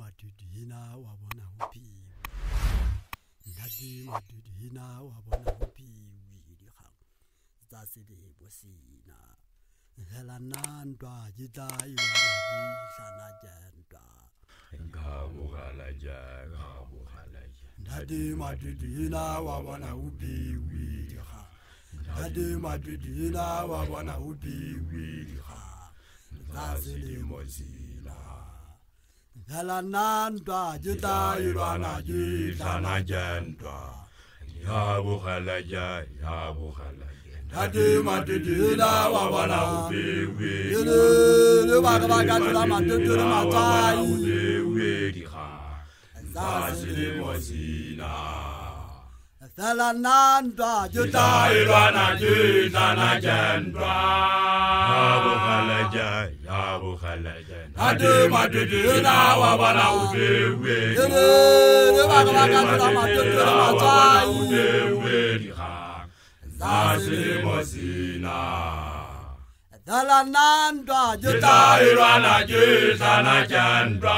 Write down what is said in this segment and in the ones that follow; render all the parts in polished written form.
madudina wabona upi ndadi madudina wabona upi wili khang zasile bosina hela nandwa jita iwana sana jandwa ngabukalaja ndadi madudina wabona upi wili khang ndadi madudina wabona upi wili khang zasile bosina hela nandwa jita iwana sana jandwa ngabukalaja ndadi madudina wabona upi wili Salananda juta ilwana jitana jendwa Yabukhalaja Ade madudina wabana ubewe Salananda juta ilwana jitana jendwa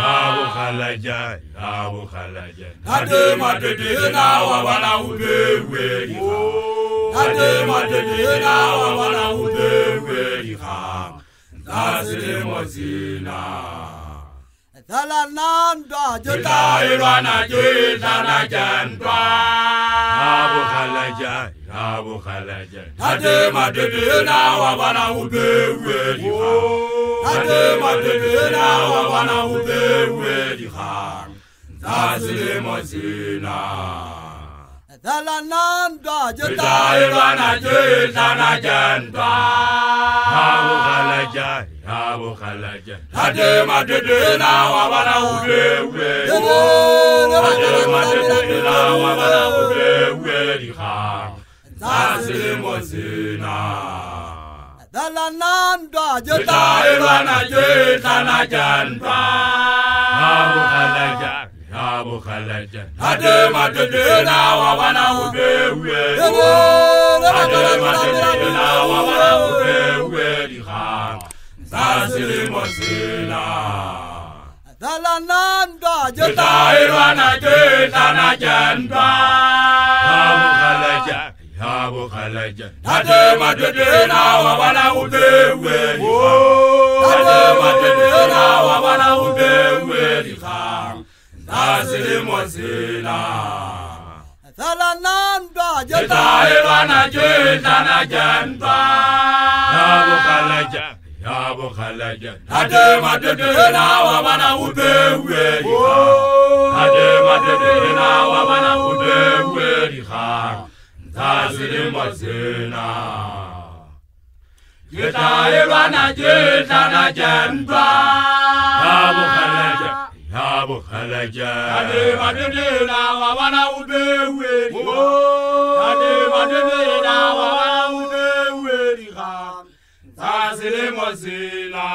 Yabukhalaja Ade madudina wabana ubewe Ade madudina wabana ubewe Zasile mozina Salananda juta ilwana jitana jendwa Yabukhalaja Ade madudina wabana ubewe Ade madudina wabana ubewe Zasile mozina Salananda juta ilwana jitana jendwa Yabukhalaja Ade madudina wabana ubewe Ade madudina wabana ubewe Zasile mozina Salananda juta ilwana jitana jendwa Yabukhalaja Ade madudina wabana ubewe Ade madudina wabana ubewe Zasile mozina Salananda juta ilwana jitana jendwa Yabukhalaja Ade madudina wabana ubewe Ade madudina wabana ubewe Zasile mozina Salananda juta ilwana jitana jendwa Yabukhalaja Ade madudina wabana ubewe Ade madudina wabana ubewe Zasile mozina Juta ilwana jitana jendwa Yabukhalaja Ade madudina wabana ubewe Ade madudina wabana ubewe Zasile mozina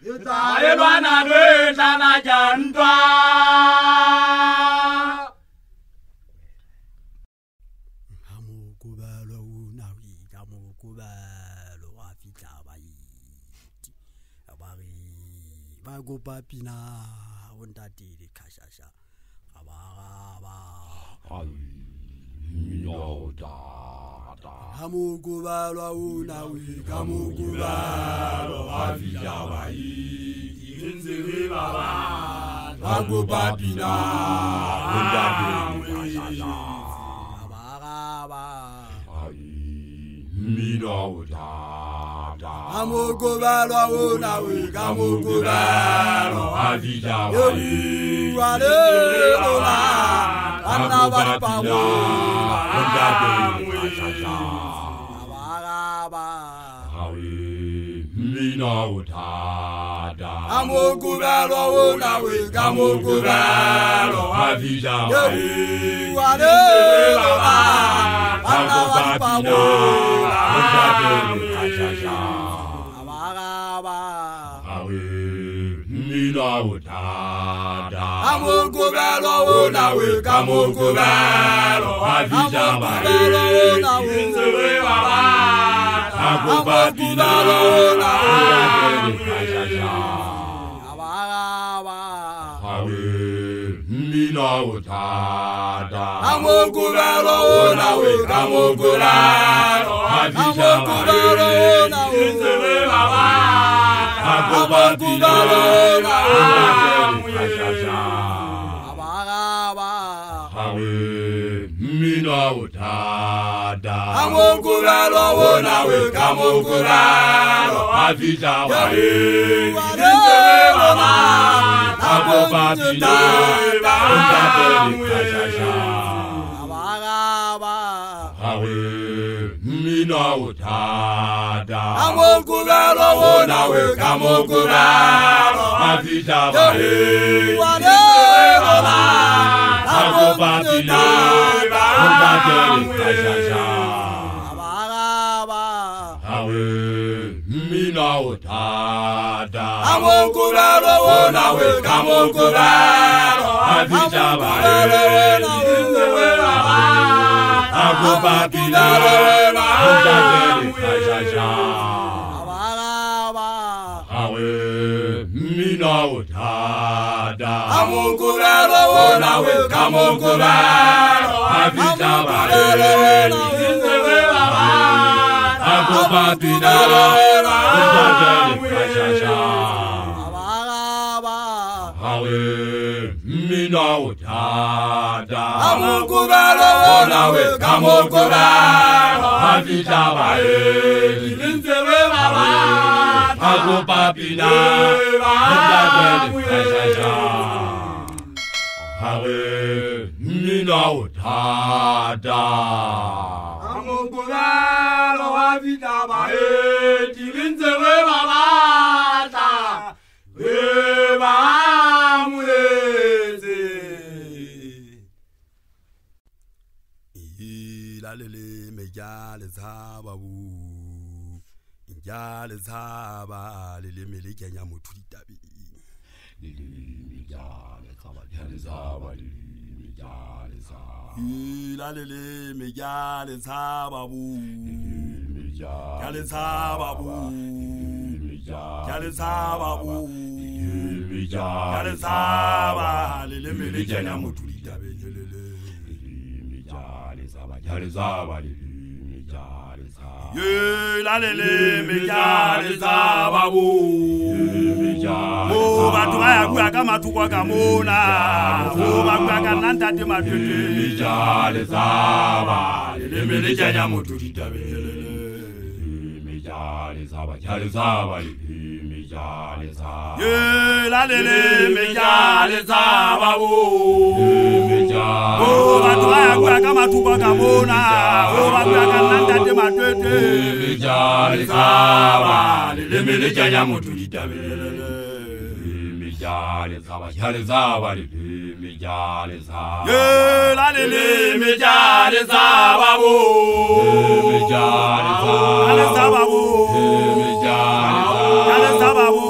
Juta ilwana jitana jendwa Papina undadili kashasha ababa Hamukubalwa unawi kamukubalwa afijabai inzili baba Papina undadili kashasha ababa Hamukubalwa unawi kamukubalwa afijabai Waleola Anabapamwa undadili kashasha ababa Hamukubalwa unawi kamukubalwa afijabai Waleola Anabapamwa undadili kashasha Hamukubelo unawi kamukubelo afijabai inzwe baba Hamukubelo unawi Mina utada. Amokubelo nawe kamokubelo. Amokubelo nawe. Amokubelo nawe. Mina utada. Amokubelo nawe kamokubelo. Avija wae. Abobabila. Mina utada. Amokubelo nawe kamokubelo. Avija wae. Abobabila. Mina utada. Amokubelo nawe kamokubelo. Avija wae. Abobabila. Mina utada. Amokubelo nawe kamokubelo. Avija wae. Abobabila. Mina utada. Amokubelo nawe kamokubelo. Avija wae. Abobabila. Mina utada. Amokubelo avija wae. Tilinzewe babata. Ilalele mejale zababu. Injale zaba lele melekenya motho ditabi. Ilalele mejale zababu. Jale zababu. Jale zababu. Jale zaba lele melekenya motho ditabi. Lalele mejale zababu. Oh, batu baya kuya kama tukwa kamona. Oh, bakuya kananta te matete. Mijale zaba. Lele melekenya motho ditabi. Mijale zaba. Jale zaba. Mijale zaba. Lalele mejale zababu. Mijale. Oh, batu baya kuya kama tukwa kamona. Oh, bakuya kananta te matete. Mijale zaba. Lele melekenya motho ditabi. Mijale zaba. Jale zaba. Mijale zaba. Lalele mejale zababu. Mijale zaba. Jale zababu. Jale zababu.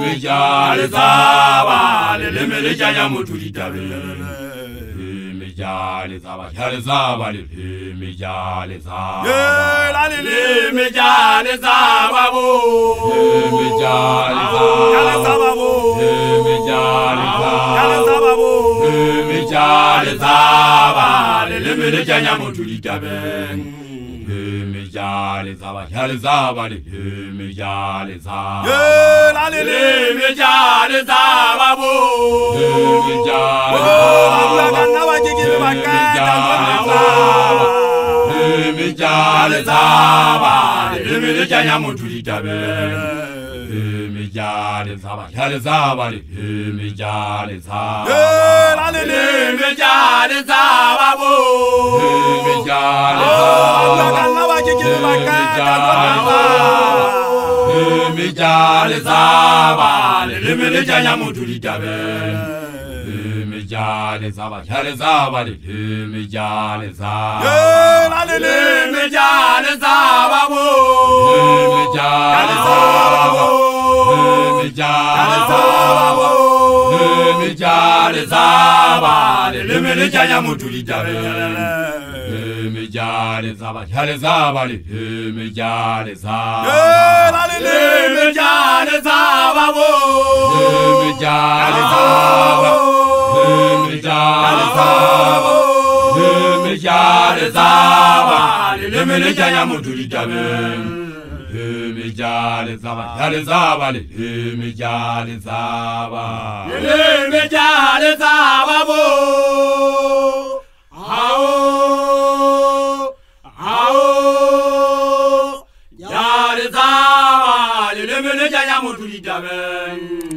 Mijale zaba lele melekenya motho ditabi. Mijale zaba. Jale zaba. Mijale zaba. Lalele mejale zababu. Mijale Jale zababu. Mijale Jale zababu. Mijale zaba lele melekenya motho ditabi. Mijale zaba. Jale zaba. Mijale zaba. Lalele mejale zababu. Mijale Mijale zaba. Lele melekenya motho ditabi. Mijale zaba. Jale zaba. Mijale zaba. Lalele mejale zababu. Mijale Mijale zaba. Lele melekenya motho ditabi. Mijale zaba. Jale zaba. Mijale zaba. Lalele mejale zababu. Mijale zababu. Mijale zaba. Mijale zaba. Lele melekenya motho ditabi. Mijale zaba. Jale zaba. Mijale zaba. Lalele mejale zababu. Mijale zaba. Mijale zaba lilimi janya mutuli jaben lilimi jale zaba jale zaba lilimi jale zaba bo jale zaba lilimi janya mutuli jaben